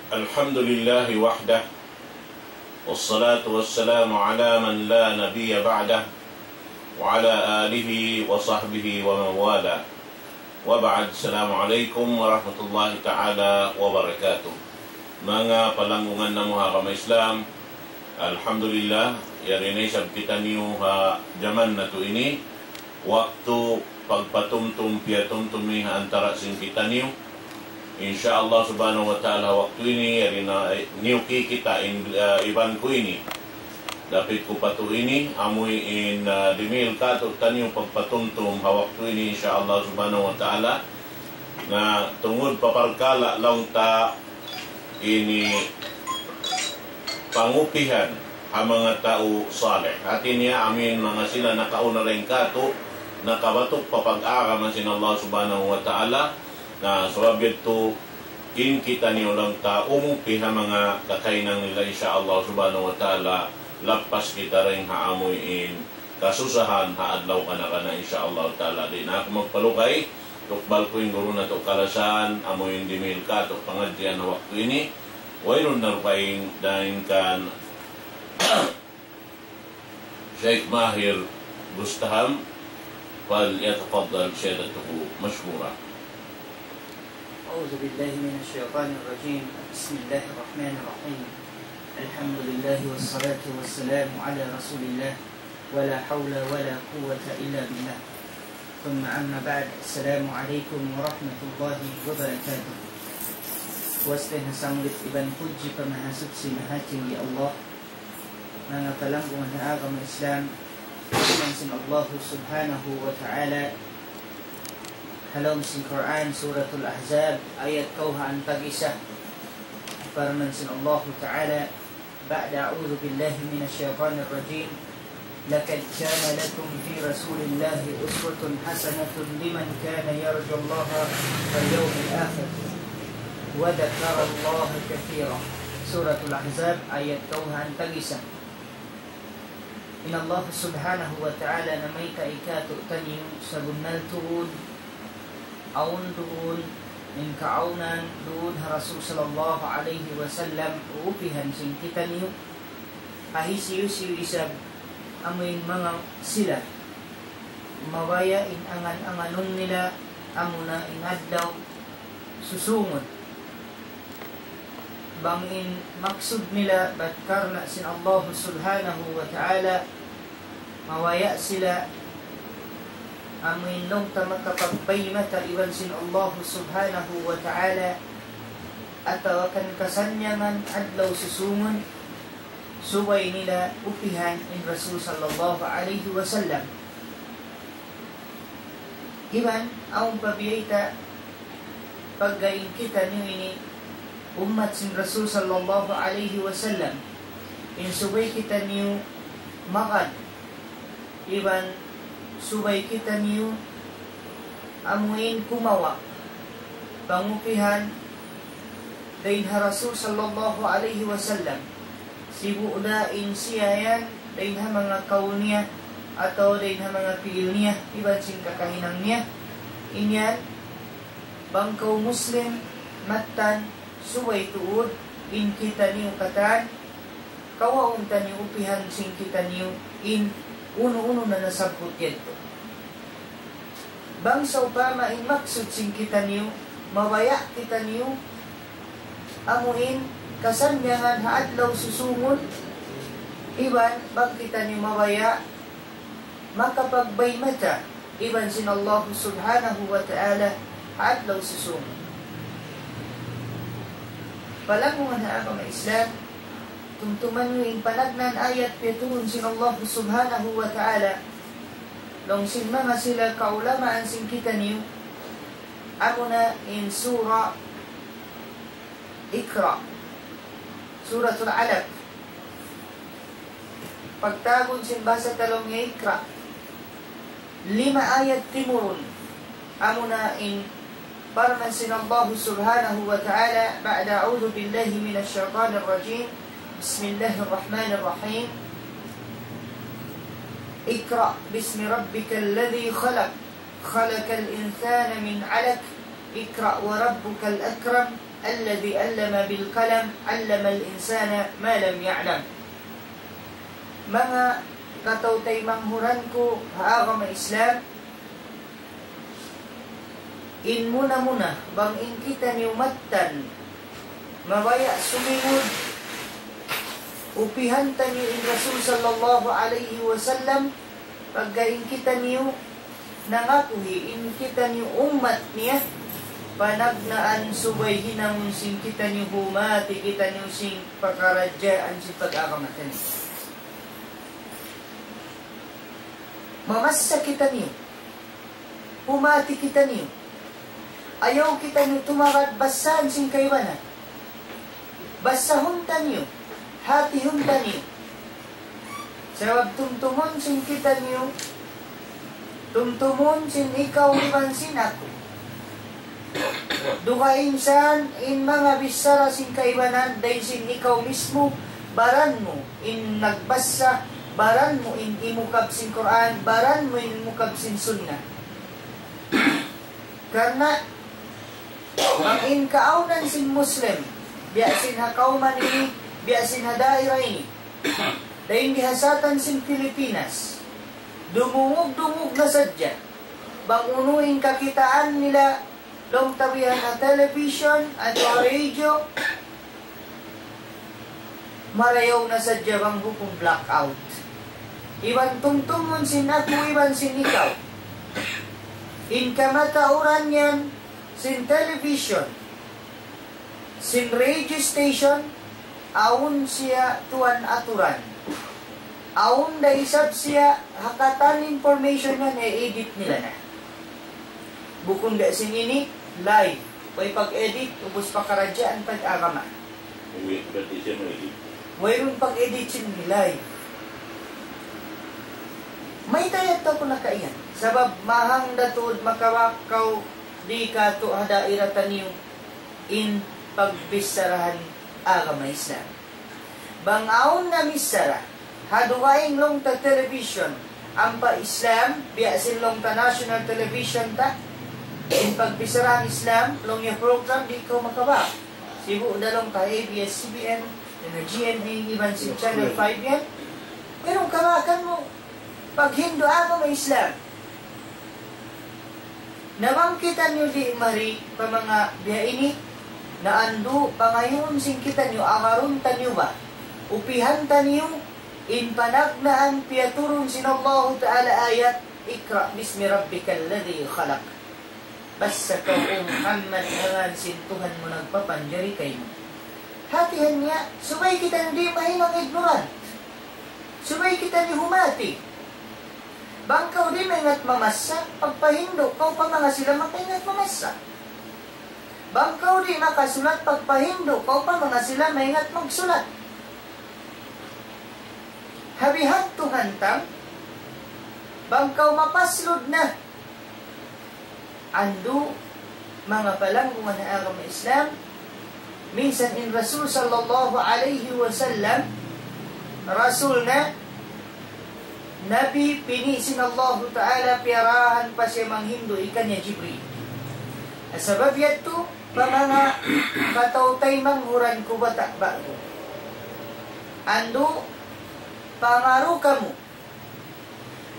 الحمد لله وحده والصلاة والسلام على من لا نبي بعده وعلى آله وصحبه ومن والاه وبعد. السلام عليكم ورحمة الله تعالى وبركاته. Mga palanggungan na mga kama-Islam, alhamdulillah, yarinay sab kita niyo ha jaman na to ini, waktu pagpatumtum piatumtumi ha antara sing kita niyo. InsyaAllah subhanahu wa ta'ala waktu ini yarina niuki kita iban ko ini. Dapat ko pa to ini, amoy in dimil ka to tanyo pagpatumtum ha waktu ini insyaAllah subhanahu wa ta'ala na tungod paparkala lang ta ini pangupihan ang mga tao saleh. Atin niya amin mga sila nakauna rin kato nakabatok papag-ara man sin Allah subhanahu wa ta'ala na surabit to in kita niyo lang ta umupihan mga kakainang nila insyaAllah subhanahu wa ta'ala lapas kita rin haamoy in kasusahan haadlaw ka na insyaAllah ta'ala. Di na ako magpalukay tukbal ko yung guru na to kalasan amoy yung dimil ka to pangadyan na waktu ini wayron na rupain dahil kan Sheikh Mahir Bustaham fal yatafaddal syedatuhu mashkura. أعوذ بالله من الشيطان الرجيم. بسم الله الرحمن الرحيم. الحمد لله والصلاة والسلام على رسول الله ولا حول ولا قوة إلا بالله. ثم أما بعد. السلام عليكم ورحمة الله وبركاته. Waslih na samlit iban puji pamahasud si mahating di Allah. Mga palanggungan na agam Islam, sin Allah subhanahu wa ta'ala halom sin Quran suratul Ahzab ayat kauhan pag-isa. Paraman sin Allah ta'ala ba'da a'udhu billahi minasyaitanir rajim. Laqad kana lakum fi rasulillahi uswatun hasanatun liman kana yarju Allah wal yawmil akhir wa dzakara Allah katsiran. Suratul Ahzab ayat kauhan pag-isa. In Allah subhanahu wa ta'ala na may kaikato tanyo sa bunal tuod aun doon in kaaunan doon ha Rasul sallallahu alaihi wasallam uupihan sing kita niyo ahisiyo-siyo isab amoy mga sila mawaya in angan-anganon nila amuna inadlaw susungod bangin maksud nila batkarna sin Allah subhanahu wa ta'ala mawaya sila amin nung tamakapagbaymata iwan sin Allah subhanahu wa ta'ala at awakan kasanyangan adlaw susungon subay nila upihan in Rasul sallallahu alaihi wasallam. Iban ang pabiyita paggain kita niyo ini umat sin Rasul sallallahu alaihi wasallam in subay kita niyo makad iban subay kita niyo amuin kumawa pangupihan dahin ha Rasul sallallahu alaihi wasallam sibuulain siyayan dahin ha mga kaul niya atau dahin ha mga piil niya iban sing kakahinang niya inyan bangkaw muslim matan subay tuod in kita niyo katan kawaon taniyo upihan sing kita niyo in uno-uno na nasabot yento. Bangsa upama in maksud sing kita niyo, mawaya kita niyo, amuin kasanyangan haadlaw susungon, iban bang kita niyo mawaya, makapagbaymata, iban sin Allah subhanahu wa ta'ala haadlaw susungon. Palangungan na ako ng Islam, tumtuman nyo in panagnan ayat piyatuhon sin Allah subhanahu wa ta'ala long sin mga sila kaulamaan sin kita niyo ako na in surah Iqra suratul Alaq pagtagon sin basa talong nga Iqra 5 ayat timurun ako na in parman sin Allah subhanahu wa ta'ala ba'da a'udhu billahi minasyaitanir rajim. بسم الله الرحمن الرحيم. اقرأ باسم ربك الذي خلق خلق الإنسان من علق Ikra wa rabbukal akram alladhi allama bil qalam allama al insana ma lam ya'lam. Mga katawtay manghuran ko haagama Islam, in muna bang in kita ni umatan mabaya sumingod upihan tanyo in Rasul sallallahu alaihi wasallam pagkain kita niyo nangakuhi in kita niyo umat niya panagnaan subay hinamon sing kita niyo humati kita niyo sing pakaradyaan si pag-akamatan mamasa kita niyo humati kita niyo ayaw kita niyo tumakat basahan sing kaiwanan basahon tanyo hati hunta niyo. Sabab tumtumon sin kita niyo, tumtumon sin ikaw iban sin ako. Duka insan in mga bisara sin kaibanan, dahil sin ikaw mismo, baran mo in nagbasa, baran mo in imukab sin Quran, baran mo in imukab sin sunnah. Karena, ang in kaaunan sin Muslim, biasin hakauman ini, biasin hadaira ini. Dahil gihasatan sin Pilipinas, dumungog na sadya. Bangunuin kakitaan nila, long tabihan na television at radio, marayaw na sadya bang hukong blackout. Iban tungtungon sin ako, iban sin ikaw. In kamatauran yan, sin television, sin radio station, aun siya tuan aturan. Aun da isab siya hakatan information na na-edit nila na. Bukong da sin ini, live. Pwede pag-edit, ubos pakaradyaan pag-agama. Mayroon pag-edit sin live. May tayat to ko na kaiyan. Sabab mahang datod makawakaw di ka to hadairatan niyo in pagbisarahan agama Islam. Bangaon na misara, haduwaing long ta television, ang pa Islam, biasin long ta national television ta, in pagbisarahan Islam, long yung program, di ko makaba. Sibu dalong ta ABS-CBN, GMA, iban si Channel 5 yan. Pero kawakan mo, pag Hindu agama Islam, namangkitan nyo di mari pa mga biya ini, na ando pangayon sing kita nyo, amarun tanyo ba? Upihan tanyo, in panagnaan piyaturun sinallahu ta'ala ayat, ikra bismi rabbikal ladhi khalaq. Basta ka o Muhammad hangan sintuhan mo nagpapanjari kayo. Hatihan niya, subay kita hindi mahinang ignorant. Subay kita ni humati. Bangkaw di maingat mamasa, pagpahindo, kau pa mga sila makaingat mamasa. Bangkaw di makasulat pagpahindo, kau pa mga sila maingat magsulat. Habihat tuhantang, bangkaw mapaslod na. Ando, mga palanggungan na agama Islam, minsan in Rasul sallallahu alaihi wasallam, Rasul na, Nabi pinisin Allah Ta'ala piyarahan pa siya manghindo ikan niya Jibril. Asabab yato, mga katautay manghuran ko bata bago. Ando, pangaro ka mo.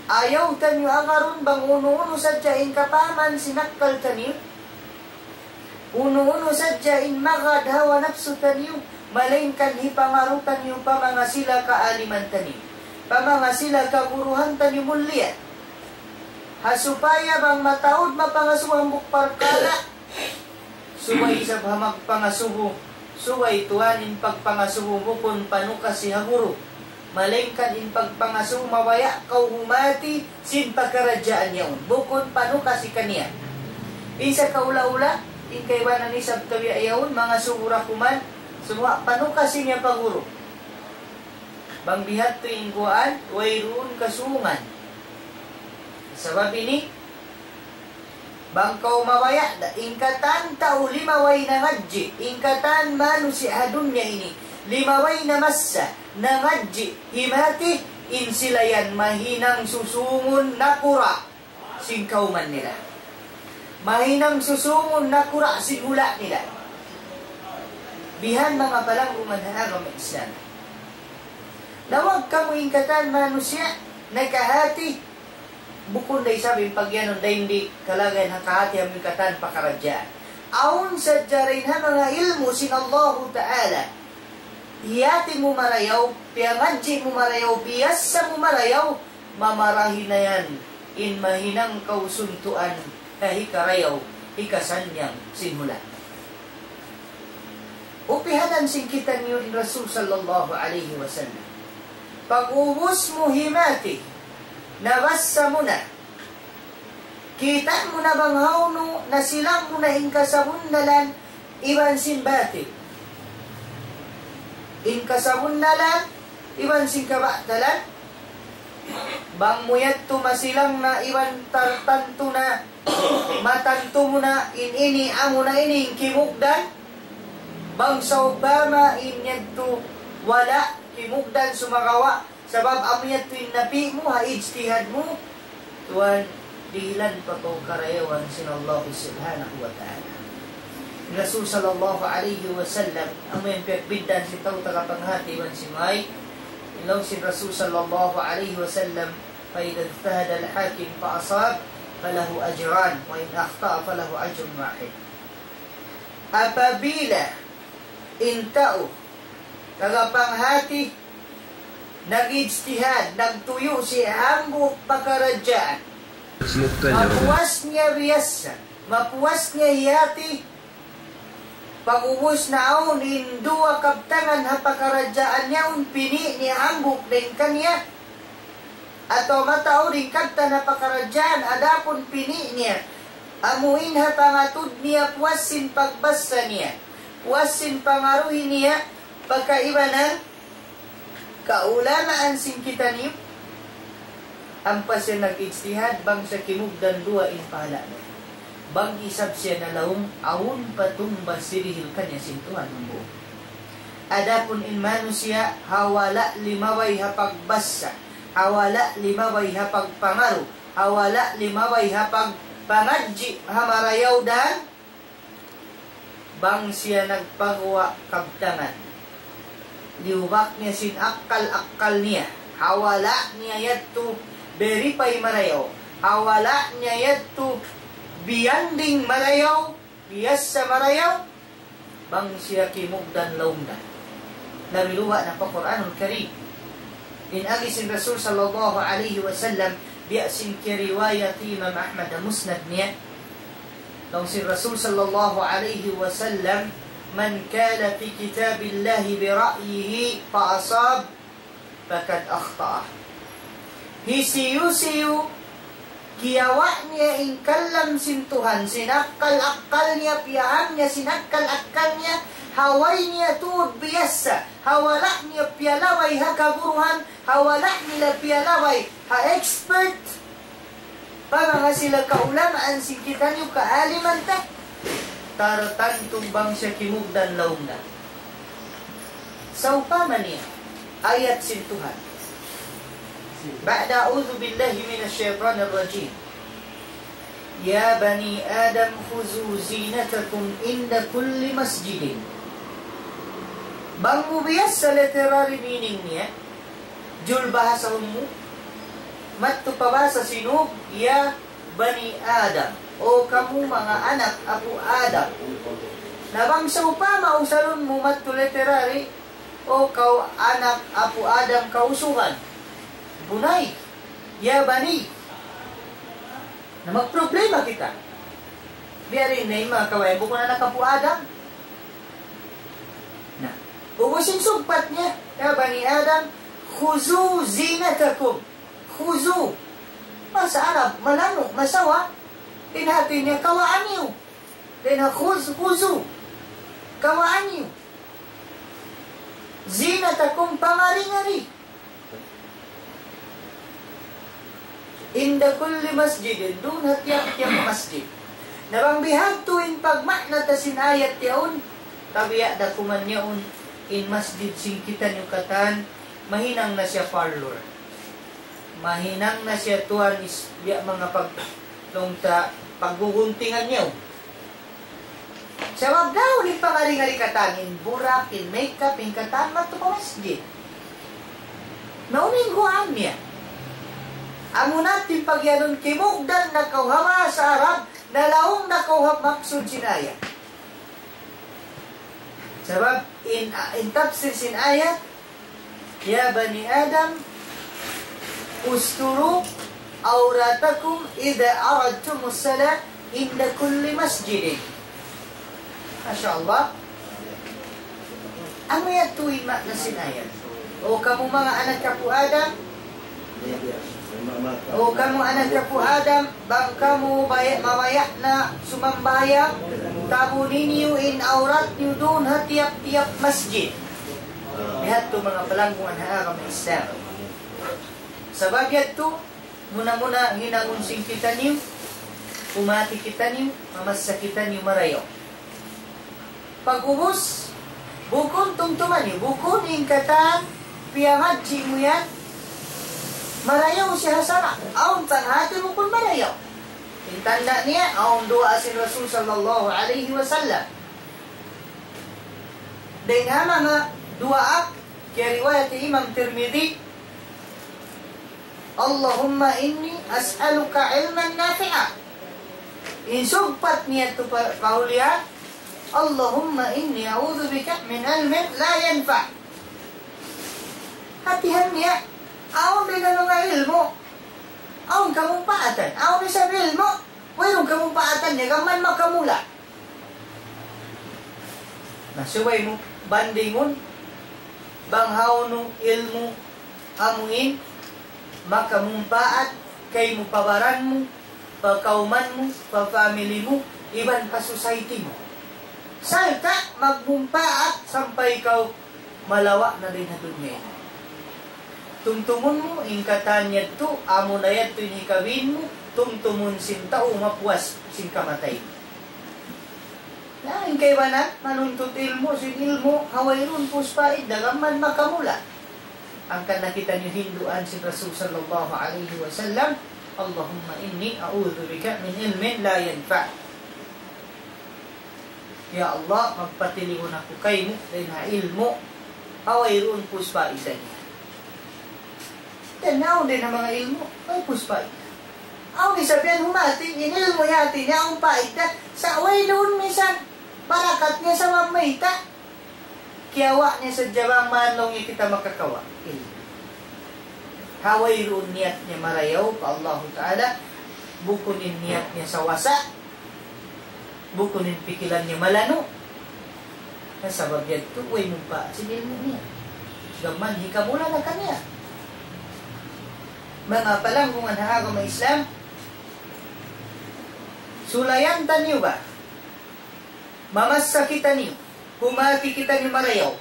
Ayaw tanyo angaron bang uno-uno sadya in kapaman sinakal tanyo. Uno-uno sadya in magadhawa napso tanyo. Malain kanhi pangaro tanyo pa mga sila kaaliman tanyo. Pamanga sila kaguruhan tanyo mulia. Hasupaya bang mataod mapangasuhang bukparkala. Suway sa hamag pangasuho. Suway tuhanin pagpangasuho bukon panuka si haguro. Malengkan in pagpangasuho mawaya kau humati sin pagkaradyaan yaon. Bukon panuka si kaniya. Isa kaula-ula, in kaibanan ni sabtawi ayaon, mga sumura kuman, sumwa panuka si niya paguro. Bang bihat to ingguan, wayroon kasungan. Sabab ini, bangkaw mawaya, ingkatan tao limaway na ngadji, ingkatan manu si adunya ini, limaway na masa, na ngadji, himati, insilayan mahinang susungon nakura, singkauman nila. Mahinang susungon na kura sigula nila. Bihan mga palang umanhanang ng Islam. Nawag ka mo ingkatan manusya, nagkahati. Bukod na isabing pagyanon na hindi kalagay ng kahati ang ingkatan pakaradya. Aun sa dyarin ha mga ilmu sinallahu ta'ala. Hiyati mo marayaw, piyangadji mo marayaw, piyasa mo marayaw, mamarahin na yan. In mahinang kausuntuan, kahikarayaw, ikasanyang sinhula. Upihanan singkitan niyo in Rasul sallallahu alaihi wasallam. Pag-ubos mo himati, nabasa mo na. Kita mo na bang hauno na silang mo na inkasabundalan, iban simbati. Inkasabundalan, iban singkabatalan. Bang muyat tumasilang na iban tartanto na, matanto mo na ini amo na ining kimugdan. Bang sa Obama inyadto wala kimugdan sumagawa sabab amiyat tuwin napi mo ha-ijtihad mo tuwan dihilan pa ko karayawan sinallahu subhanahu wa ta'ala. Rasul sallallahu alaihi wasallam amin pagbidan si tao tagapanghati wan si May ilaw si Rasul sallallahu alaihi wasallam fa idha ijtahada al-hakim fa asab falahu ajran wa in akhta'a falahu ajrun wahid. Apabila intao tagapanghati nag-ijtihad, nagtuyo si hambok pakaradyaan, mapuwas niya biyasa, mapuwas niya hiyati, pag-ubos na aon indua kaptangan ha pakaradyaan niya pini ni hambok din kanya ato matao din kapta na pakaradyaan adapon pini niya amuin ha pangatud niya puwasin pagbasa niya puwasin pangaruhin niya pagkaiba ng kaulamaan singkitan niyo ang pa siya nag-ijtihad bang sa kimugdan dua in pala niya bang isab siya na laong awon patumba sirihil kanya sintuhan ng buo adapon in manu siya hawala limaway hapag basa hawala limaway hapag pangaru hawala limaway hapag pangadji hamarayaw dan bang siya nagpagawa kabtangan liubak niya sin akal niya hawala niya yadto verify marayaw hawala niya yadto biyanding marayaw biyas sa marayaw bang siya kimugdan laungdan nabiluwa na pa Quranul Karim in agisin Rasul sallallahu alaihi wasallam biyasin kiriwayat Imam Ahmad musnad niya laung si Rasul sallallahu alaihi wasallam man kala fi kitabillahi bira'yihi fa'asab fakad akhta'ah hisiyu-siyu kiyawa niya ingkalam sintuhan sinakal-akal niya piyahan niya sinakal-akal niya haway niya tuod biyasa hawala niya piyalaway ha kaburuhan hawala nila piyalaway ha expert para nga sila kaulamaan sikitan yung kaaliman ta taratan tumbang siya kimugdan laungda. Sa upama niya, ayat sintuhan. Ba'da a'udhu billahi minasyaitanir rajim. Ya bani Adam khuzu zinatakum inda kulli masjidin. Bang mubiyas sa literary meaning niya, jul bahasa mo, matto pabasa sinub, ya bani Adam. O kamu mga anak Apo Adam nabang sa upama usalon mo matto literary o kau anak Apo Adam kausuhan bunay ya bani na magproblema kita biyarin na yung mga kawayan buko na nakapo Adam na ubusin sugpat niya ya bani Adam khuzu zinatakum khuzu masa Arab malano masawa tinhati niya kawaan niyo. Khuzu. Kawaan niyo. Zinatakum pangari-ngari. Inda kulli masjidin. Doon hatiyak-tiyak masjid. Nabang bihag tuwing pagmakna ta sinayat yaon. Tabiya da kuman yaon. In masjid singkitan yung katan. Mahinang na siya parlor. Mahinang na siya tuwan is mga nung pagguguntingan niyo. Sabab daw, di pangaring-ari katangin, burakin, makeup, ingkatan, mato pa masjid. Nauning guam niya. Amo natin pagyanon kimugdan na kauhama sa Arab, na laong na kauhap maksud sinaya. Sabab, in tafsir sin ayat, ya bani Adam, usturu auratakum idha aradtumus salat inda kulli masjidin. Masya Allah. Ano yan tuwing na sinayat? O kamu mga anak kapu Adam, o kamu anak kapu Adam, bang kamu mabayak na sumambayang, kamu ninyo in aurat nyo doon tiap-tiap masjid. Lihat to mga palanggungan haram ng Islam. Sabab yan to, muna-muna hinangunsing kita niyo, umati kita niyo, mamasa kita niyo marayo. Pag-ubos, bukon tungtuman niyo, bukon ingkatan, piyangadji mo yan, marayaw siya hasara. Aun tanhati mo kung marayaw. Intanda niya, aun doa si Rasul sallallahu alaihi wasallam. Dahil nga mga doa, kaya riwayat Imam Tirmidhi, Allahumma inni as'aluka ilman nafi'a. Insugpat niya ito kahulihan, Allahumma inni a'udhu bika min ilmin la yanfa'. Hatihan niya, aon din ano nga ilmo. Aon kamong paatan. Aon din sa ilmo. Mayroong kamong paatan niya, gaman makamula. Nasuway mo, bandingon, banghaw no ilmo, amuin, makamumpaat, kay mo pabaran mo, pagkauman mo, pa-family mo, iban pa society mo. Salta, magmumpaat, sampay ikaw malawa na din na dunya. Tumtumun mo, ingkatan niya to, amo na yan to inikawin mo, tumtumun sin tao, mapuwas sin kamatay. Na, ingkay ba na, manuntut ilmo, sin ilmo, haway ron puspaid, dagaman makamula. Ang kanakita niyo hinduan si Rasul sallallahu alaihi wasallam, Allahumma inni a'udhu bika min ilmin la yanfa'. Ya Allah, magpatilingon ako kay mo, dahil na ilmo, haway ron puspaid niya. Tanaw din ang mga ilmo, ay puspay. Ang isabihan humati, inilmo yati niya ang paita, sa away noon minsan, barakat niya sa mamayta. Kiyawa niya sa jabang manong kita makakawa. Haway roon niyat niya marayaw pa Allah Ta'ala, bukunin niyat niya sa wasa, bukunin pikilan niya malano. Nasabab yan ito, uy mong pa, sinilmo niya. Gaman, hikamula na kanya. Mga palanggungan na agama Islam, sulayan tanyo ba? Mamasa kita niyo, humati kita niyo marayaw.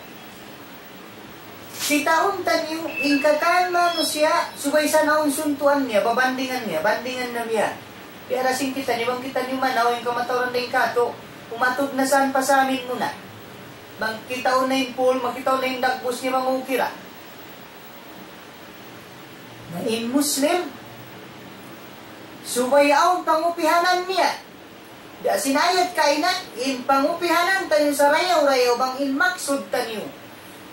Sitaon tanyo, ingkatan manusia, subay sa naon suntuan niya, babandingan niya, bandingan na niya. Kaya rasing kita niyo, bang kita niyo manaw, yung kamatawaran na yung kato, umatog na saan pa sa amin muna. Bang kitaon na yung pool, makitaon na yung dagbos niya, mangukira. Na in Muslim, subayaw pangupihanan niya. Da sinayat kainan, in pangupihanan tayo sa rayaw-rayaw, bang in maksud tanyo.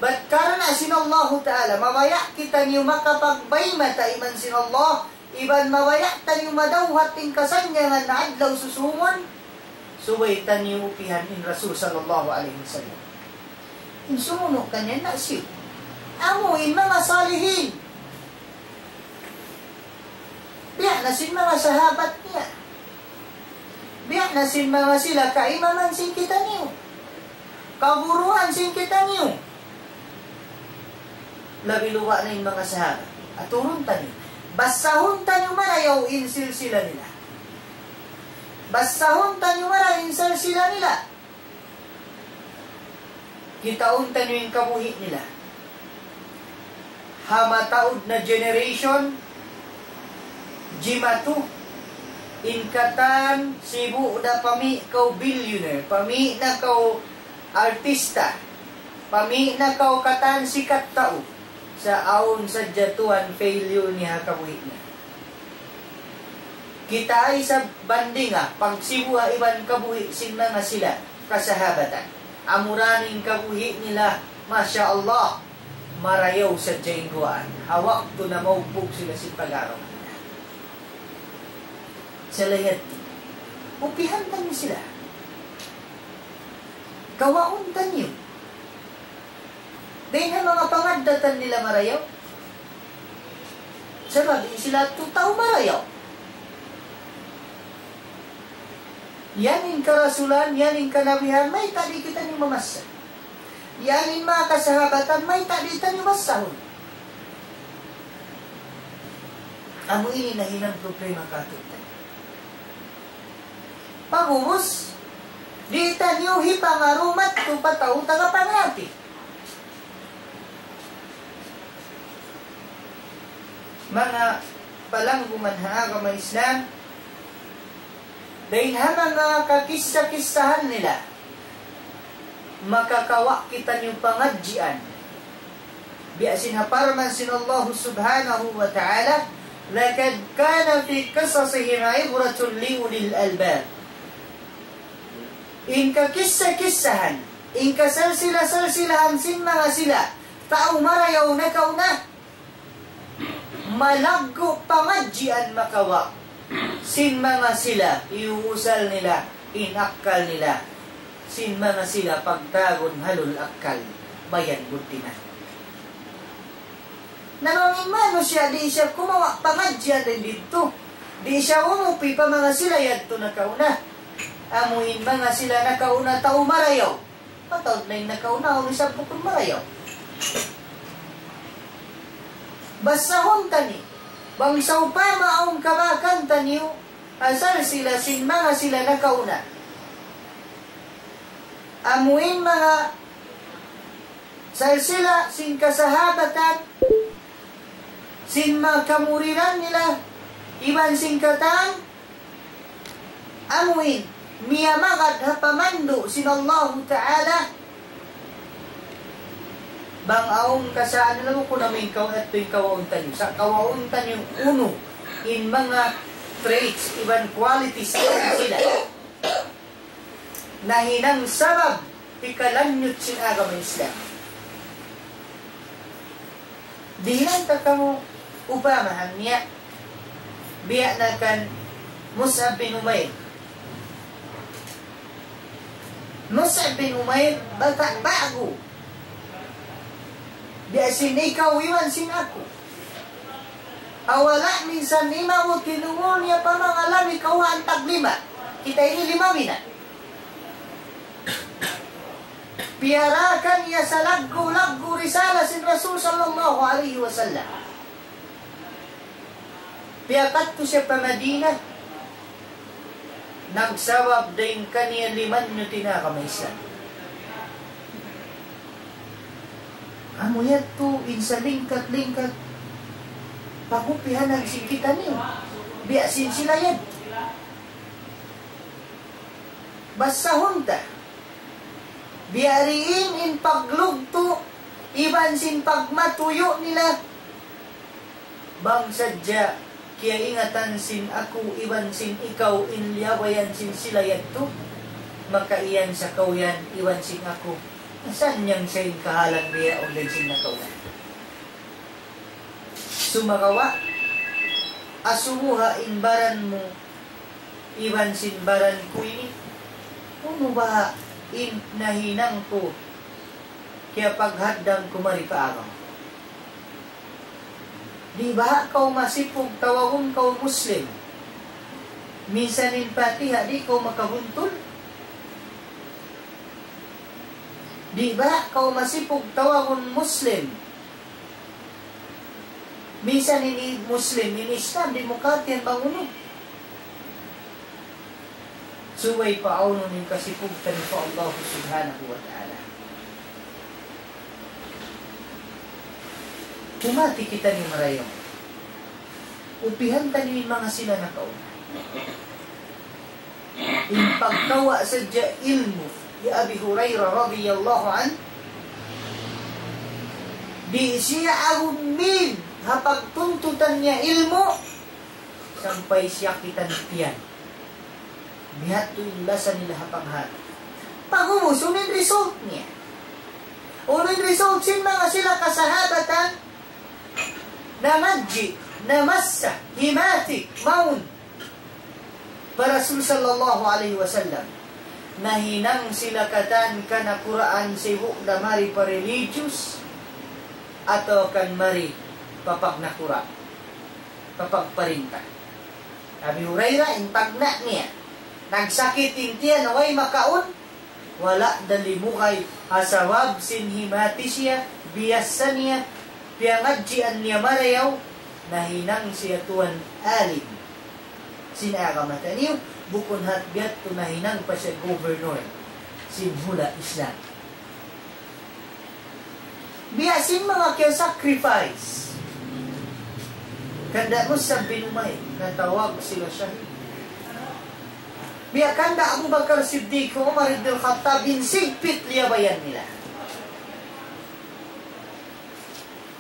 But karena sinallahu ta'ala, mabaya kita niyo makapagbayma taiman sinallah, iban mabaya tanyo madawhat in kasanyangan na adlaw susumon, subay tanyo upihan in Rasul sallallahu alaihi wasallam. In sumuno kanya na siyo. Amo in mga salihin, biyak na sin mga sahabat niya. Biyak na sin mga sila kaimaman sin kita niyo. Kaguruhan sin kita niyo. Labiluwa na yung mga sahabat. At turun tanyo. Basahon tanyo marayaw insil sila nila. Basahon tanyo marayaw insil sila nila. Kitaon tanyo yung kabuhi nila. Hamataud na generation, Jimatu, inkatan, Cebu na pami kau billionaire, pami na kau artista, pami na kau katan sikat tao, sa aon sa jatuan failure niya kabuhi niya. Kita ay sa bandinga, pagsibuha iban kabuhi sin mga sila, kasahabatan. Amuranin kabuhi nila, Masya Allah, marayaw sa jaingguan. Hawak to na maupog sila si pag-araw. Sa layat, upihan tanyo sila. Kawaon tanyo. Dahil na mga pangadatan nila marayaw. Sabi sila, tutaw marayaw. Yanin karasulan, yanin kanabihan, may tadi kita ni mamasa. Yanin mga kasahabatan, may tadi kita ni masahon. Amo ini na hinang problema katutan. Pagubos, di tanyo hipangarumat tu pataw tagapangati. Mga palang gumanha may Islam, dahil mga kakisa-kisahan nila, makakawa kita niyong pangadjian. Biasin haparman sinallahu subhanahu wa ta'ala, lakad kana fi qasasihim ibratun liulil albab. In kakisa-kisahan, in kasalsila-salsilahan sin mga sila, tao marayaw na kauna, malaggo pangadjian makawa. Sin mga sila, iuusal nila, inakal nila. Sin mga sila, pagtagon halul akal, bayan buti na. Namangin mano siya, di siya kumawa pangadyan din dito. Di siya umupi pa mga sila, yadto na kauna. Amuin mga sila na kauna, tao marayaw. Patawad na yung nakauna, o isang pukul marayaw. Basahon tani. Bangsaw pa maong kabakan taniyo, asal sila sin mga sila nakauna. Amuin mga sila sin kasahabatan, sin mga kamuriran nila, iban sin katan, amuin, miyamagad hapamando sin Allah Ta'ala, bang aong kasaan na ko namin at ito'y kawauntan nyo. Sa kawauntan yung uno, in mga traits, ibang qualities sila. Na hinang sabab, pikalanyot sinaga ng Islam. Dihan ta kamo upamahan niya, biya na kan Mus'ab bin Umair. Mus'ab bin Umair, bata bago. Biasin ikaw, iwan sin ako. Awala, minsan lima mo, tinungon niya pa mga alam, ikaw ang taglima. Kita ini lima na. Piyarakan niya sa laggo risala sin Rasul sallallahu alaihi wasallam. Piyakat ko siya pa Madina. Nagsawab din kaniya liman nyo tinakamaysan. Amo yan to, insa lingkat. Pagupihan ang sikitan niyo. Biasin sila yan. Basahon ta. Biariin in paglugto, iban sin pagmatuyo nila. Bang sadya, kaya ingatan sin ako, iban sin ikaw, inliyawayan sin sila yan to. Makaiyan sa kauyan, iwan sin ako. Saan niyang sa'yo kahalang biya o lensin na kaulan? Sumakawa, asuha imbaran mo, iwan sinbaran ko ini. Puno ba nahinang ko, kaya paghadang kumaripaagaw? Di ba kau masipog tawagong kau Muslim? Minsanin pati, di kau makabuntol? Di ba kau masipog tawagon Muslim? Minsan ini Muslim, ini Islam, di mo katiyan banguno. Suway paauno ng kasipog tani pa Allah subhanahu wa ta'ala. Pumati kita ni marayong. Upihan tani mga sila na kauna. In pagkawa sadya ilmu, di Abi Hurairah radhiyallahu an, di siya agumin hapag tuntutan niya ilmu Sampay siya kitantiyan. Bihat to inlasan nila hapanghat. Pag-umusunin result niya. Unin result sin mga sila kasahabatan na nadji, na massa, himatik, maun. Para Rasul sallallahu alaihi wasallam. Nahinang sila katan kanakuraan sibuk na mari pa religious atau kan mari papag nakura. Papag parinta. Abi Hurairah impagna niya. Nagsakit intiya na way makaon. Wala dalimuhay asawab sinhimati siya. Biyasan niya. Piyangadjian niya marayaw. Nahinang siya tuwan alim. Sinakamata niyo. Bukon hatbiat to nahinang pa siya gobernur. Sinhula Islam. Biyasin mga kaya sacrifice. Kanda mo sa binumay, natawag sila syahid. Biya kanda Abu Bakar Siddiq, Umar ibn Khattab, insigpit liyabayan nila.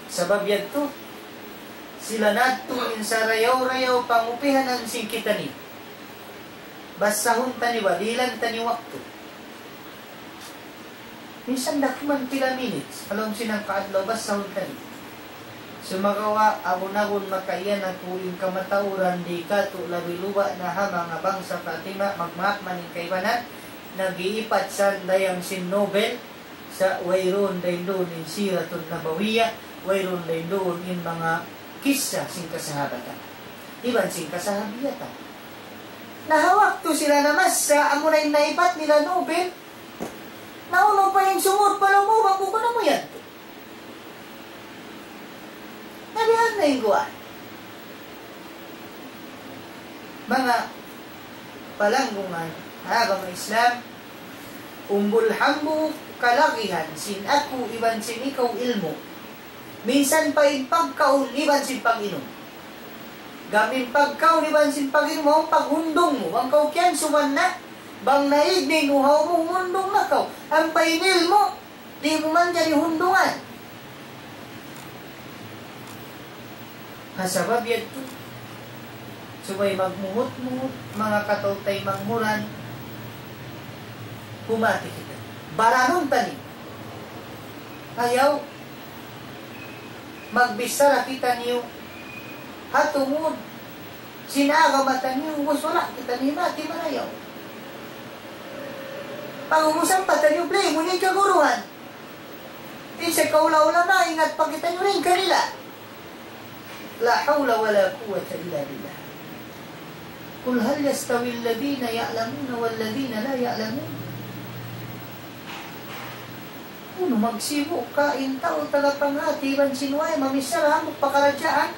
Sabab yan to, sila natuin sa rayaw-rayaw pangupihan ng singkitani. Basahon tani walilan tani waktu. Minsan dakuman pila minutes, alam sinang kaadlaw, basahon tani. Sumagawa, agun-agun makayan ang kuling kamatauran, di ka to labiluwa na habang abang sa Fatima, magmaak maning kaibanan, nag-iipat sa dayang sin Nobel, sa wayron dahin doon in Siratun Nabawiya, wayron dahin doon in mga kisya sin kasahabatan. Iban sin kasahabiyatan. Nahawak to sila naman sa amunay naipat nila Nobel, nauno pa yung sumot pa lang mo, mabuko na mo yan. Nabihan na yung guwan. Mga palanggungan, agama Islam, umbul hambu kalakihan, sin ako, iban sin ikaw ilmo. Minsan pa pagkaon, iban sin pag-inom. Gamin pagkaon, iban sin pag-inom, paghundong mo, ang kaukyan, suman na, bang naigning, uhaw mo, hundong na kaw. Ang painil mo, di mo man dyan hundungan. Kasabab yan to. Subay magmuhot-muhot, mga katawtay manghuran, humati kita. Baranong tani. Ayaw, magbisara kita niyo, hatungod, sinagamatan niyo, wala kita niyo, mati manayaw. Pangumusan pa tayo, play, ngunit kaguruhan. Isa kaula-ula na, ingat pa kita niyo rin kanila. La hawla wa la quwwata illa billah. Kul hal yastawi alladhina ya'lamuna wal ladhina la ya'lamun. Uno magsibo ka in tao tagapangati ban sinuay mamisara mo pakaradyaan.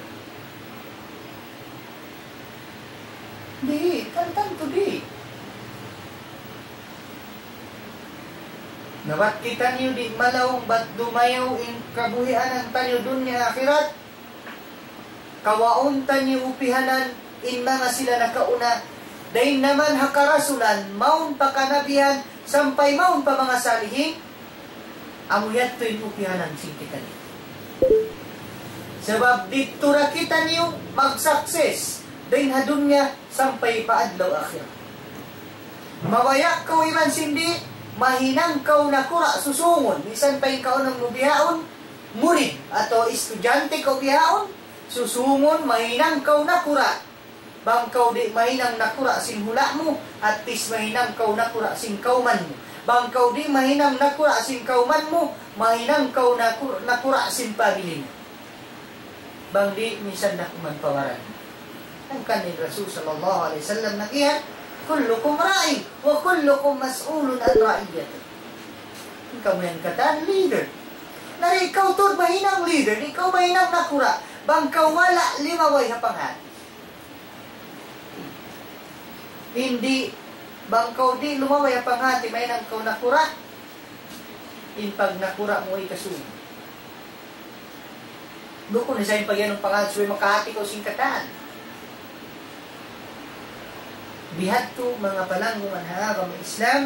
Di, kantan to di. Nawat kita niyo di malaw bat dumayaw in kabuhian ang tanyo dunya akhirat. Kawauntan niyo upihanan in mga sila nakauna. Dahil naman hakarasulan, maun pa kanabihan, sampay maun pa mga salihin, amuyat to yung upihanan singkitan niyo. Sabab dito ra kita niyo mag-success. Dahil hadun niya, sampay paadlaw akhir. Mawayak kaw iman sindi, mahinang kaw nakura susungon. Bisan pa yung kaw ng nubihaon, murid, ato estudyante kaw bihaon, susungon, mahinang kaw nakura. Bang kaw di mahinang nakura sin hula mo, at least mahinang kaw nakura sin kauman mo. Bang kaw di mahinang nakura sin kauman mo, mahinang kaw nakura sin pamilya mo. Bang di, minsan na kumanpawaran. Ang kanil Rasul sallallahu alaihi wasallam nagihan, kullukum ra'i, wa kullukum mas'ulun an ra'iyati. Ikaw mo yan katan, leader. Nari ikaw to mahinang leader, ikaw mahinang nakura. Bangkaw wala limaway hapangat. Hindi bangkaw di lumaway hapangat, may nang kaw nakura. In pag nakura mo ay kasunod. Lukon na sa yung pagyanong pangat, suway makahati ko singkatan. Bihat to mga palanggungan hanggang Islam.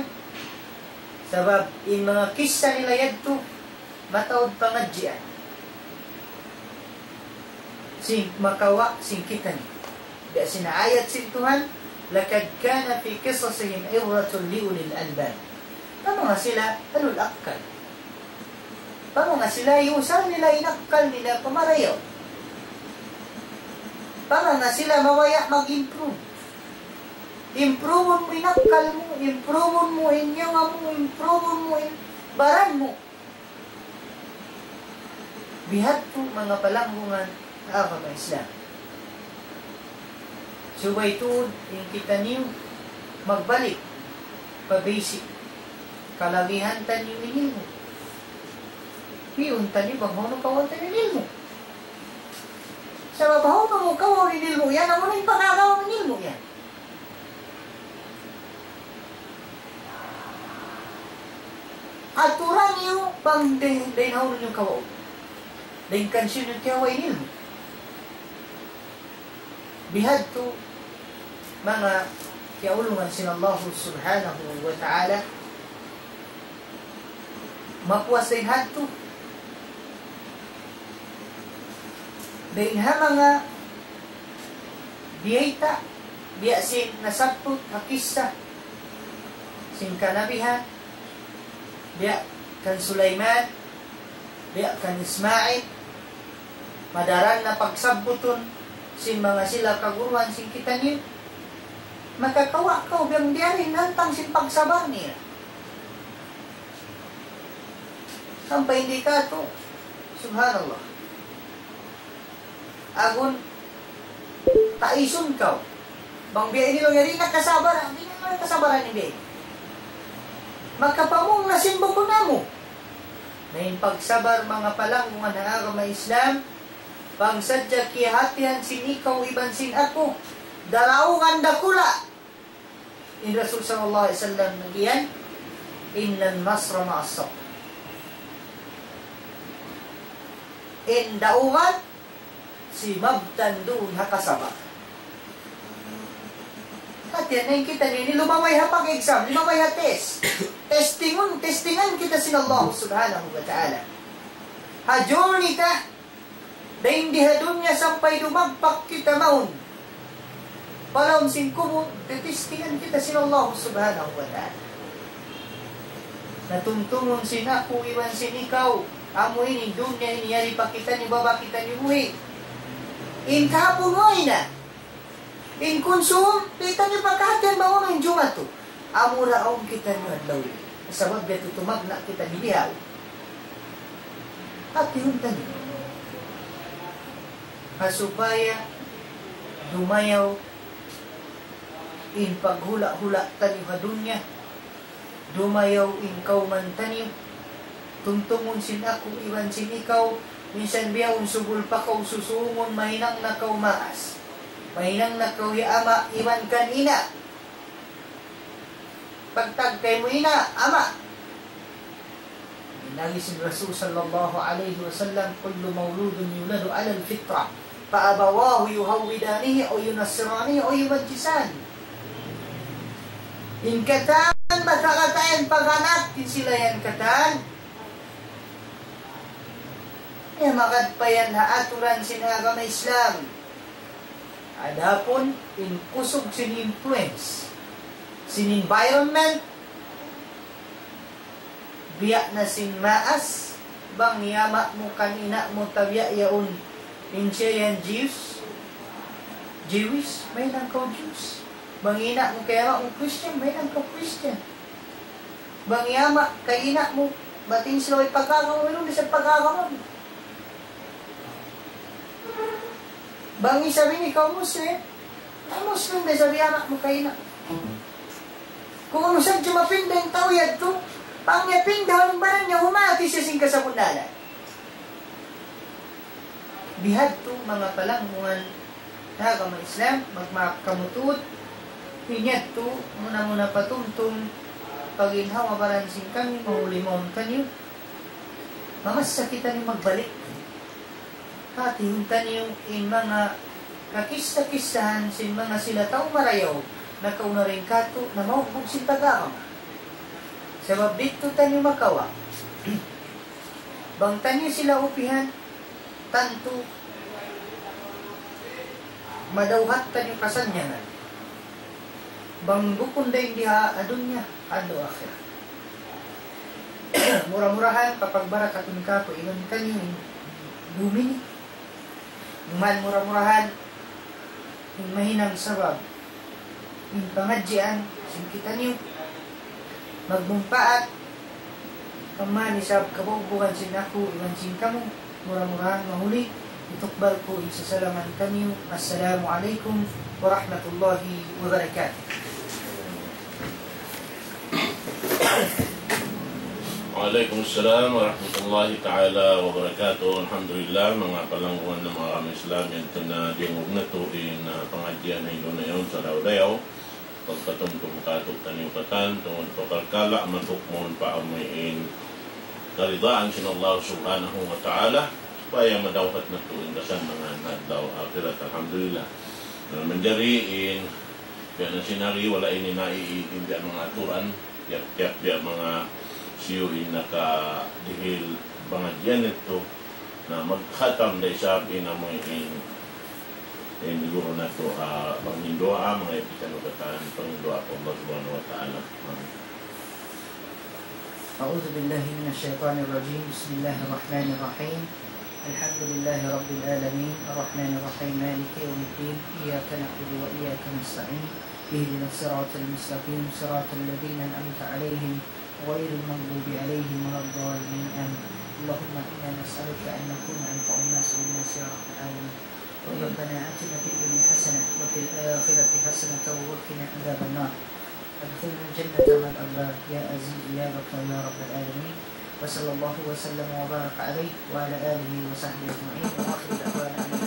Sabab in mga kisya nila yadto, matawad pangadjian. Sing makawa singkitan Di sinaayat sin Tuhan, lakad kana fi qisasihim ibratun liulil albab. Paano nga sila alul akal? Paano nga sila yung saan nila inakal nila pamarayo? Paano nga sila mawaya mag-improve? Improve mo inakal mo, improve mo inyawa mo, improve mo baran mo. Bihat po mga palanggungan na mga Islam. Subay tuod, yung kita niyo, magbalik, pa-basic. Kalabihan tan yung inil mo. Hiyun tan yung baghono kawan tan inil mo. Sa babaho pa mo kawan inil mo yan, amo na yung pagkakawan inil mo yan. Aturan niyo, pang dinahon yung kawan. Dahin kansyon yung tiyawa inil mo. Bihad to, mga kiaulungan sin Allah subhanahu wa ta'ala, mapuas din hadto. Dahin ha mga biyayta, biya sin nasabtot, hakista, sin kanabihan, biya kan Sulaiman, biya kan Ismail, madaran na pagsabbuton, sin mga sila kaguruhan, sin kita niyo, makakawa ka, hanggang diyarin, nantang sin pagsabar niya. Sampai hindi ka to, subhanallah. Agun, taison ka. Bang biya nilo yari nakasabar, hindi na nakasabaran ni biya. Magkapamong nasimbo ko na mo. May pagsabar mga palanggungan ng agama Islam, pang sadya kihatihan sin ikaw, iban sin ako, daraungan dakula. In Rasul sallallahu alaihi wasallam nagiyan, innan nasra ma'as-sabr. In daungan, si mabtan doon hakasaba. At yan na yung kita nini, lumamay ha pag-exam, lumamay ha test. Testingan kita sin Allah subhanahu wa ta'ala. Ha journey ta, dahil di ha doon niya sampay lumagpak kita maun. Palawang sin kumo, testingan kita sin Allah subhanahu wa ta'ala. Natumtungon sin ako, iwan sin ikaw, amo ini, dunya ini, yari pa kita ni baba kita ni buhi. In kapunoy na. In konsum, kita ni pagkahatian ba mo ng Juma to? Amo raong kita ni adlaw. Sabab dito tumagna kita ni dihaw. At yun tani. Kasupaya, dumayaw, in paghula-hula tani ha dunya, dumayaw in kauman tani, tungtungon sin ako, iwan sin ikaw, minsan biya unsugul pa kaw susungon, mahinang na kaw maas, mahinang na kaw ama, iwan kan ina, pagtag kay mo ina, ama. Nagis ni Rasul sallallahu alaihi wasallam, kullu mauludun yuladu ala al-fitra, faabawahu yuhawidanihi o yunasiranihi o yumajjisan. In katan, magkakatayan pag-anak, din sila yan katan. Eh, makad pa yan haaturan sinagama Islam. Adapon, in kusog sin influence, sin environment, biya na sin maas, bang yama mo kanina mo tabya yaon, in siya yan Jewish, may nang kaw Jews. Bang ina mo kaya mo Christian, may nang kaw Christian. Bang yama, kay ina mo, bating sila ay pagkakaw, di sa pagkakaw. Bangi sabi ni ikaw Muslim, ay Muslim na sabi anak mo kayo na. Kung ano saan mapinda yung tawiyad to, pang yapinda, ang barang niya, humati siya sing kasapundalan. Bihad to mga palanggungan na agama Islam, magmakamutud, pinyat to, muna patumtum, pag-inhaw, mabaransing kami, mahuli mo ang kanyo, mamasakitan yung magbalik. Hatihuntan yung in mga kakista-kistahan sin mga sila tao marayaw na kauna rin kato na mahugbog sin tagaam. Sabab dito tanyo makawa. Bang tanyo sila upihan, tanto madawhat ta niyo kasanyanan. Bang bukon day diha adunya ado akhirah. Murah-murahan kapag barakatun ka ko iyon kanyo bumi ni. Man murah-murahan yung mahinang sabab yung pangadjian singkitan niyo magbumpaat kamani sa kabubukan sinaku iwan singkamu murah-murahan mahuli itukbal ko isasalaman kanyo. Assalamualaikum warahmatullahi wabarakatuh. Waalaikumsalam warahmatullahi ta'ala wabarakatuh. Alhamdulillah, mga palangguan ng mga kami Islam ito na dingog na tuin na pangadyan na ilo na yun sa Laudayaw pagpatungkong katok taniyukatan tungod pakarkala matukmon pa amuyin karidaan sin Allah subhanahu wa ta'ala supaya madawhat na tuin kasan mga nadlaw akhirat. Alhamdulillah mandariin kaya na sinari wala ini naiitin biya mga aturan biya mga siyuin nakadihil bangagyan ito na magkhatam na isabi na mo siguro na ito pangindoa mga ipitanugatan pangindoa po Allah subhanahu wa ta'ala. A'udhu billahi minasyaitanir rajim. Bismillahirrahmanirrahim. Alhamdulillahi rabbil alamin arrahmanirrahim maliki yawmiddin iyyaka na'budu wa iyyaka nasta'in ihdinas siratal mustaqim siratal ladzina an'amta 'alaihim غير المغضوب عليهم ولا الضالين آمين. اللهم إنا نسألك أن نكون أنفع الناس بالناس يا رب العالمين. ربنا آتنا في الدنيا حسنة وفي الآخرة حسنة وقنا عذاب النار. أدخلنا الجنة مع الأبرار يا عزيز يا غفور يا رب العالمين. وصلى الله وسلم وبارك عليه وعلى آله وصحبه أجمعين وآخر دعوانا